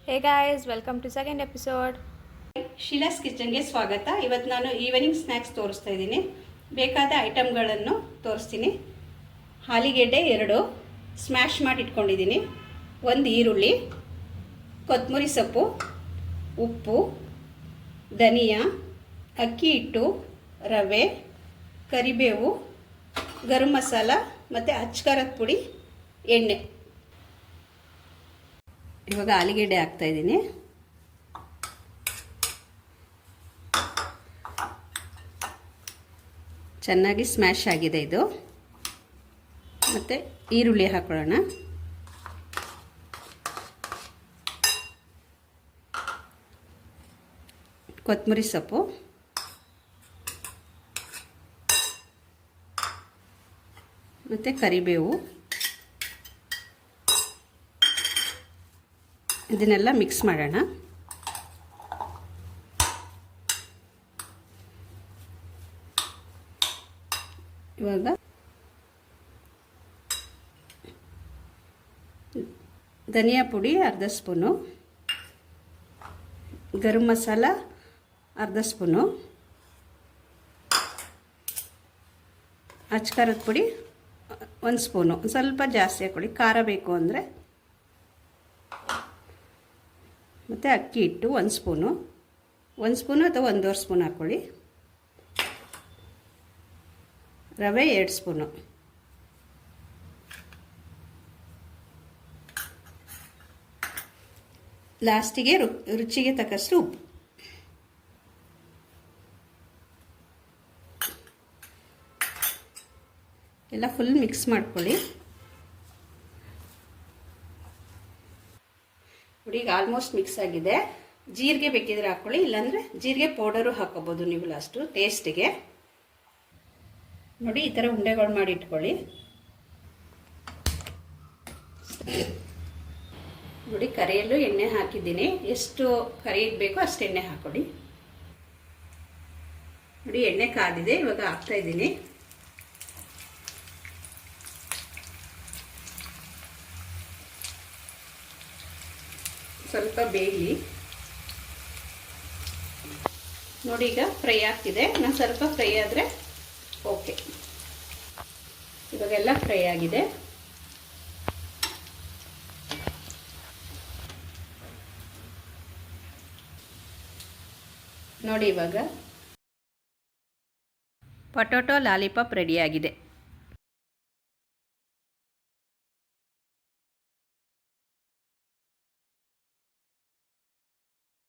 Hey guys, welcome to second episode. ಶೀಲಾಸ್ ಕಿಚನ್ಗೆ ಸ್ವಾಗತ. ಇವತ್ತು ನಾನು ಈವ್ನಿಂಗ್ ಸ್ನ್ಯಾಕ್ಸ್ ತೋರಿಸ್ತಾ ಇದ್ದೀನಿ. ಬೇಕಾದ ಐಟಮ್ಗಳನ್ನು ತೋರಿಸ್ತೀನಿ. ಆಲೂಗೆಡ್ಡೆ 2 ಸ್ಮ್ಯಾಶ್ ಮಾಡಿ ಇಟ್ಕೊಂಡಿದ್ದೀನಿ, 1 ಈರುಳ್ಳಿ, ಕೊತ್ತಂಬರಿ ಸೊಪ್ಪು, ಉಪ್ಪು, ಧನಿಯಾ, ಅಕ್ಕಿ ಹಿಟ್ಟು, ರವೆ, ಕರಿಬೇವು, ಗರಂ ಮಸಾಲ ಮತ್ತು ಅಚ್ಕಾರದ ಪುಡಿ, ಎಣ್ಣೆ. ಇವಾಗ ಆಲೂಗೆಡ್ಡೆ ಹಾಕ್ತಾಯಿದ್ದೀನಿ. ಚೆನ್ನಾಗಿ ಸ್ಮ್ಯಾಶ್ ಆಗಿದೆ ಇದು. ಮತ್ತು ಈರುಳ್ಳಿ ಹಾಕೊಳ್ಳೋಣ. ಕೊತ್ತಂಬರಿ ಸೊಪ್ಪು, ಮತ್ತು ಕರಿಬೇವು, ಇದನ್ನೆಲ್ಲ ಮಿಕ್ಸ್ ಮಾಡೋಣ. ಇವಾಗ ಧನಿಯಾ ಪುಡಿ ಅರ್ಧ ಸ್ಪೂನು, ಗರಂ ಮಸಾಲ ಅರ್ಧ ಸ್ಪೂನು, ಅಚ್ಕಾರದ ಪುಡಿ 1 ಸ್ಪೂನು, ಸ್ವಲ್ಪ ಜಾಸ್ತಿ ಹಾಕ್ಕೊಳ್ಳಿ ಖಾರ ಬೇಕು ಅಂದರೆ. ಮತ್ತು ಅಕ್ಕಿ ಹಿಟ್ಟು 1 ಸ್ಪೂನು, 1 ಸ್ಪೂನು ಅಥವಾ 1.5 ಸ್ಪೂನ್ ಹಾಕ್ಕೊಳ್ಳಿ. ರವೆ 2 ಸ್ಪೂನು, ಲಾಸ್ಟಿಗೆ ರುಚಿಗೆ ತಕ್ಕಷ್ಟು ಉಪ್ಪು. ಎಲ್ಲ ಫುಲ್ ಮಿಕ್ಸ್ ಮಾಡ್ಕೊಳ್ಳಿ. ನೋಡಿ, ಈಗ ಆಲ್ಮೋಸ್ಟ್ ಮಿಕ್ಸ್ ಆಗಿದೆ. ಜೀರಿಗೆ ಬೇಕಿದ್ರೆ ಹಾಕ್ಕೊಳ್ಳಿ, ಇಲ್ಲಾಂದರೆ ಜೀರಿಗೆ ಪೌಡರು ಹಾಕೋಬೋದು ನೀವು ಲಾಸ್ಟು ಟೇಸ್ಟಿಗೆ. ನೋಡಿ, ಈ ಥರ ಉಂಡೆಗಳು ಮಾಡಿ ಇಟ್ಕೊಳ್ಳಿ. ನೋಡಿ, ಕರಿಯಲು ಎಣ್ಣೆ ಹಾಕಿದ್ದೀನಿ. ಎಷ್ಟು ಕರಿಯಕ್ಕೆ ಬೇಕೋ ಅಷ್ಟು ಎಣ್ಣೆ ಹಾಕ್ಕೊಳ್ಳಿ. ನೋಡಿ, ಎಣ್ಣೆ ಕಾದಿದೆ. ಇವಾಗ ಹಾಕ್ತಾ ಇದ್ದೀನಿ. ಸ್ವಲ್ಪ ಬೇಯಲಿ. ನೋಡಿ, ಈಗ ಫ್ರೈ ಆಗ್ತಿದೆ. ನಾನು ಸ್ವಲ್ಪ ಫ್ರೈ ಆದರೆ ಓಕೆ. ಇವಾಗೆಲ್ಲ ಫ್ರೈ ಆಗಿದೆ. ನೋಡಿ, ಇವಾಗ ಪೊಟ್ಯಾಟೊ ಲಾಲಿಪಾಪ್ ರೆಡಿಯಾಗಿದೆ.